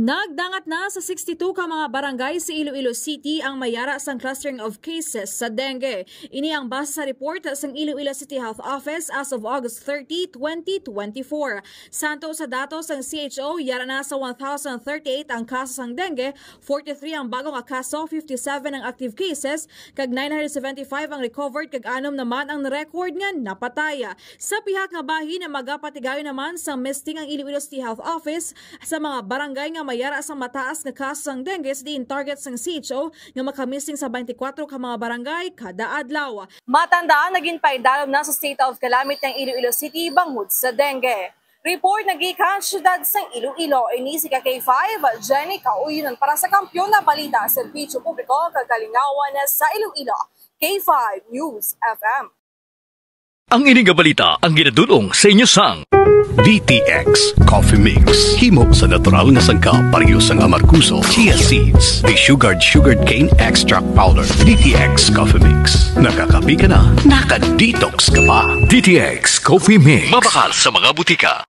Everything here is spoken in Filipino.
Nagdangat na sa 62 ka mga barangay sa Iloilo City ang mayara sang clustering of cases sa dengue. Ini ang base sa report sang Iloilo City Health Office as of August 30, 2024. Santo sa datos ng CHO, yara na sa 1,038 ang kaso sang dengue, 43 ang bagong kaso, 57 ang active cases, kag 975 ang recovered, kag 6 naman ang record nga napataya. Sa pihak nga bahin na magapatigayo naman sa misting ang Iloilo City Health Office sa mga barangay nga mayara sa mataas nga kaso sang dengue sa diin target sang CHO nga makamising sa 24 ka mga barangay kada adlaw. Matandaan naging paidalom na sa state of calamity ng Iloilo City bangod sa dengue. Report nagikan syudad sang Iloilo ini si K5 Jenny Kauyinon para sa Kampiyon na Balita Serbisyo Publiko kagalingawan sa Iloilo. K5 News FM. Ang ining balita ang ginadulong sa inyo sang DTX Coffee Mix. Himo sa natural nga sangka pareho sang amarkuso, chia seeds, sugared cane extract powder. DTX Coffee Mix. Nakakapi ka na, naka-detox ka pa. DTX Coffee Mix. Mabakal sa mga butika.